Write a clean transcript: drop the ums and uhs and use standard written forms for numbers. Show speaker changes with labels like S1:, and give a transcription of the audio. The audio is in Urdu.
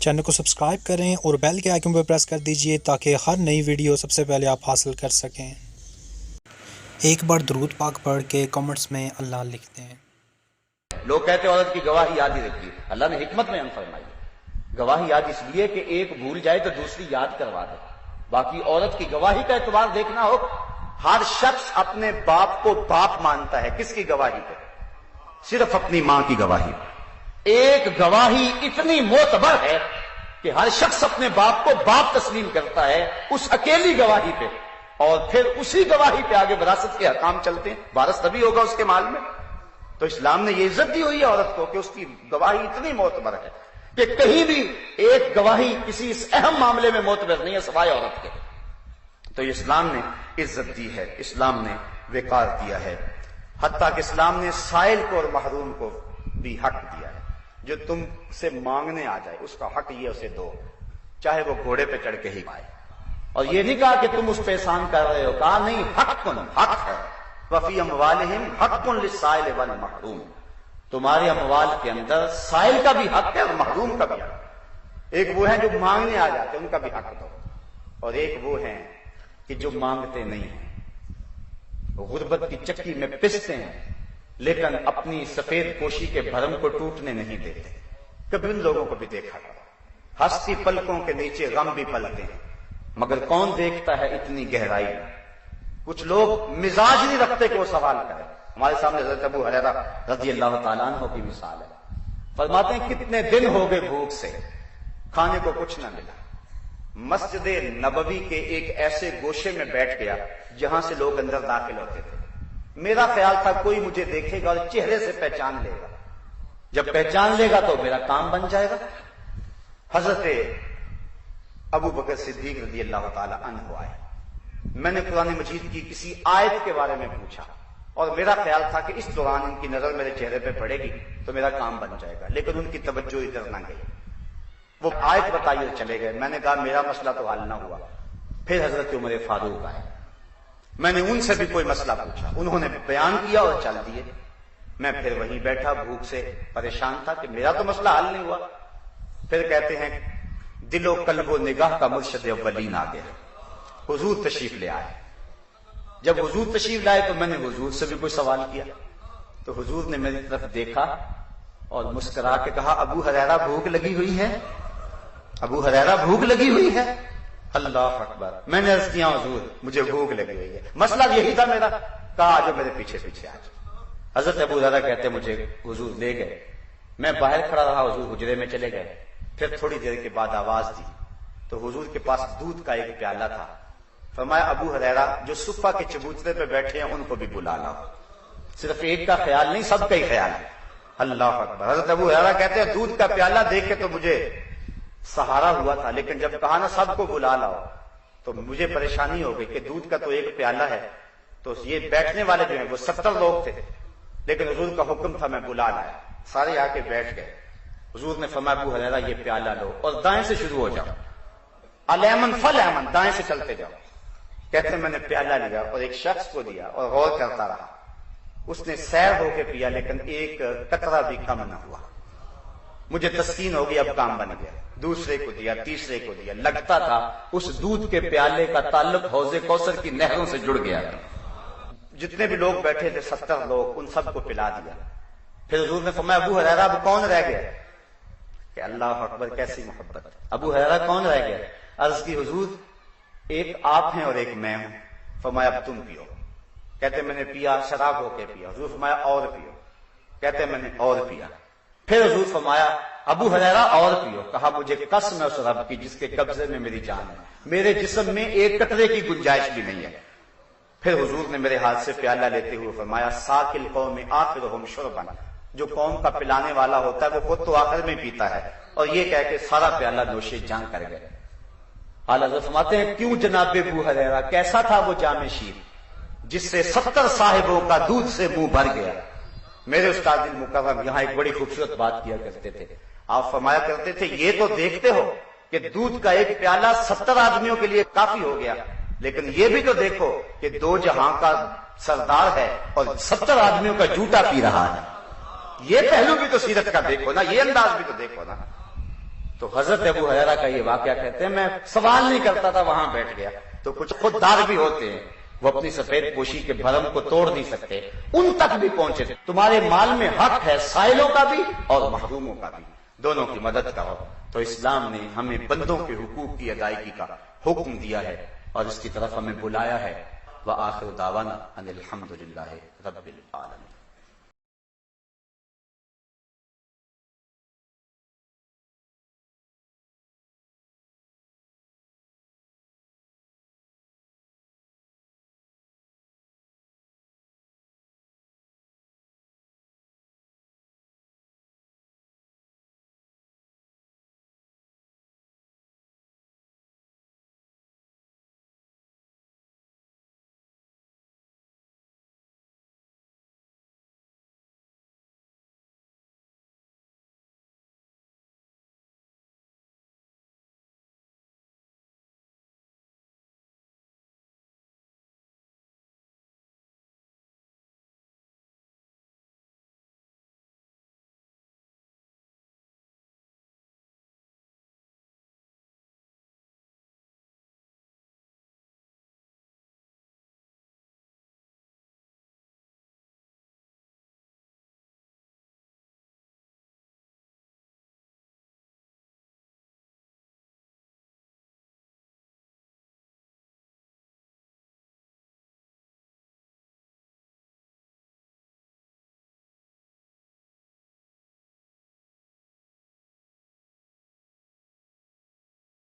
S1: چینل کو سبسکرائب کریں اور بیل کے آئیکن پر پریس کر دیجئے تاکہ ہر نئی ویڈیو سب سے پہلے آپ حاصل کر سکیں۔ ایک بار درود پاک پڑھ کے کمنٹس میں اللہ لکھتے ہیں۔
S2: لوگ کہتے ہیں عورت کی گواہی یاد ہی رکھیے، اللہ نے حکمت میں فرمائی گواہی یاد اس لیے کہ ایک بھول جائے تو دوسری یاد کروا دے۔ باقی عورت کی گواہی کا اعتبار دیکھنا ہو، ہر شخص اپنے باپ کو باپ مانتا ہے۔ کس کی گواہی پہ؟ صرف اپنی ماں کی گواہی پہ۔ ایک گواہی اتنی معتبر ہے کہ ہر شخص اپنے باپ کو باپ تسلیم کرتا ہے اس اکیلی گواہی پہ، اور پھر اسی گواہی پہ آگے وراثت کے احکام چلتے ہیں، وارث تبھی ہوگا اس کے مال میں۔ تو اسلام نے یہ عزت دی ہوئی ہے عورت کو کہ اس کی گواہی اتنی معتبر ہے کہ کہیں بھی ایک گواہی کسی اس اہم معاملے میں معتبر نہیں ہے سوائے عورت کے۔ تو اسلام نے عزت دی ہے، اسلام نے وقار دیا ہے، حتیٰ کہ اسلام نے سائل کو اور محروم کو بھی حق دیا ہے۔ جو تم سے مانگنے آ جائے اس کا حق یہ اسے دو، چاہے وہ گھوڑے پہ چڑھ کے ہی آئے۔ اور یہ نہیں کہا کہ تم اس پہ احسان کر رہے ہو، کہا نہیں، حق ہے۔ وفی اموالہم حق للسائل والمحروم، تمہارے اموال کے اندر سائل کا بھی حق ہے اور محروم کا بھی حق ہے۔ ایک وہ ہیں جو مانگنے آ جاتے ہیں، ان کا بھی حق دو، اور ایک وہ ہیں کہ جو مانگتے نہیں ہیں، غربت کی چکی میں پستے ہیں لیکن اپنی سفید پوشی کے بھرم کو ٹوٹنے نہیں دیتے۔ کبھی ان لوگوں کو بھی دیکھا کرو، ہستی پلکوں کے نیچے غم بھی پلتے ہیں، مگر کون دیکھتا ہے اتنی گہرائی میں۔ کچھ لوگ مزاج نہیں رکھتے کہ وہ سوال کریں۔ ہمارے سامنے حضرت ابو ہریرہ رضی اللہ تعالیٰ عنہ کی مثال ہے، فرماتے ہیں کتنے دن ہو گئے بھوک سے، کھانے کو کچھ نہ ملا، مسجد نبوی کے ایک ایسے گوشے میں بیٹھ گیا جہاں سے لوگ اندر داخل ہوتے تھے۔ میرا خیال تھا کوئی مجھے دیکھے گا اور چہرے سے پہچان لے گا، جب پہچان لے گا تو میرا کام بن جائے گا۔ حضرت ابو بکر صدیق رضی اللہ تعالی عنہ آئے، میں نے قرآن مجید کی کسی آیت کے بارے میں پوچھا اور میرا خیال تھا کہ اس دوران ان کی نظر میرے چہرے پہ پڑے گی تو میرا کام بن جائے گا، لیکن ان کی توجہ ادھر نہ گئی، وہ آیت بتائی اور چلے گئے۔ میں نے کہا میرا مسئلہ تو حل نہ ہوا۔ پھر حضرت عمر فاروق آئے، میں نے ان سے بھی کوئی مسئلہ پوچھا، انہوں نے بیان کیا اور چل دیے۔ میں پھر وہیں بیٹھا بھوک سے پریشان تھا کہ میرا تو مسئلہ حل نہیں ہوا۔ پھر کہتے ہیں دل و قلب و نگاہ کا مرشد اولین آ گیا، حضور تشریف لے آئے۔ جب حضور تشریف لائے تو میں نے حضور سے بھی کوئی سوال کیا تو حضور نے میری طرف دیکھا اور مسکرا کے کہا ابو ہریرہ بھوک لگی ہوئی ہے، ابو ہریرہ بھوک لگی ہوئی ہے۔ اللہ اکبر، میں نے عرض کیا حضور مجھے بھوک لگی ہوئی ہے، مسئلہ یہی تھا میرا۔ کہا جو میرے پیچھے پیچھے آ جاؤ۔ حضرت ابو ہریرہ کہتے مجھے حضور لے گئے، میں باہر کھڑا رہا، حضور حجرے میں چلے گئے۔ پھر تھوڑی دیر کے بعد آواز دی تو حضور کے پاس دودھ کا ایک پیالہ تھا، فرمایا ابو ہریرہ جو صفہ کے چبوترے پہ بیٹھے ہیں ان کو بھی بلا لاؤ۔ صرف ایک کا خیال نہیں، سب کا ہی خیال ہے۔ اللہ اکبر۔ حضرت ابو ہریرہ کہتے ہیں دودھ کا پیالہ دیکھ کے تو مجھے سہارا ہوا تھا، لیکن جب کہا نا سب کو بلا لاؤ تو مجھے پریشانی ہو گئی کہ دودھ کا تو ایک پیالہ ہے، تو یہ بیٹھنے والے جو ہیں وہ 70 لوگ تھے، لیکن حضور کا حکم تھا میں بلا لایا۔ سارے آ کے بیٹھ گئے۔ حضور نے فرمایا ابو ہریرہ یہ پیالہ لو اور دائیں سے شروع ہو جاؤ، الیمن فلیمن، دائیں سے چلتے جاؤ۔ کہتے میں نے پیالہ لیا اور ایک شخص کو دیا اور غور کرتا رہا، اس نے سیر ہو کے پیا لیکن ایک قطرہ بھی کم نہ ہوا۔ مجھے تسکین ہو گئی، اب کام بن گیا۔ دوسرے کو دیا، تیسرے کو دیا، لگتا تھا اس دودھ کے پیالے کا تعلق حوض کوثر کی نہروں سے جڑ گیا تھا۔ جتنے بھی لوگ بیٹھے تھے 70 لوگ، ان سب کو پلا دیا۔ پھر حضور نے فرمایا ابو ہریرہ اب کون رہ گیا؟ کہ اللہ اکبر، کیسی محبت! ابو ہریرہ کون رہ گیا؟ عرض کی حضور ایک آپ ہیں اور ایک میں ہوں۔ فرمایا اب تم پیو۔ کہتے میں نے پیا، شراب ہو کے پیا۔ حضور فرمایا اور پیو۔ کہتے میں نے اور پیا۔ پھر حضور فرمایا ابو ہریرہ اور پیو۔ کہا مجھے قسم ہے اس رب کی جس کے قبضے میں میری جان ہے، میرے جسم میں ایک قطرے کی گنجائش بھی نہیں ہے۔ پھر حضور نے میرے ہاتھ سے پیالہ لیتے ہوئے فرمایا ساقی القوم آخرہم شربا، جو قوم کا پلانے والا ہوتا ہے وہ خود تو آخر میں پیتا ہے، اور یہ کہہ کے سارا پیالہ نوش جان کر گئے۔ حضرت فرماتے ہیں کیوں جناب ابو ہریرہ، کیسا تھا وہ جام شیر جس سے 70 صاحبوں کا دودھ سے منہ بھر گیا۔ میرے استاد مکرم یہاں ایک بڑی خوبصورت بات کیا کرتے تھے، آپ فرمایا کرتے تھے یہ تو دیکھتے ہو کہ دودھ کا ایک پیالہ 70 آدمیوں کے لیے کافی ہو گیا، لیکن یہ بھی تو دیکھو کہ 2 جہاں کا سردار ہے اور 70 آدمیوں کا جوتا پی رہا ہے۔ یہ پہلو بھی تو سیرت کا دیکھو نا، یہ انداز بھی تو دیکھو نا۔ تو حضرت ابو ہریرہ کا یہ واقعہ کہتے ہیں میں سوال نہیں کرتا تھا، وہاں بیٹھ گیا تو کچھ خوددار بھی ہوتے ہیں، وہ اپنی سفید پوشی کے بھرم کو توڑ نہیں سکتے، ان تک بھی پہنچے تھے۔ تمہارے مال میں حق ہے، سائلوں کا بھی اور محروموں کا بھی، دونوں کی مدد کرو۔ تو اسلام نے ہمیں بندوں کے حقوق کی ادائیگی کا حکم دیا ہے اور اس کی طرف ہمیں بلایا ہے۔ وآخر دعوانا ان الحمد للہ رب العالمین۔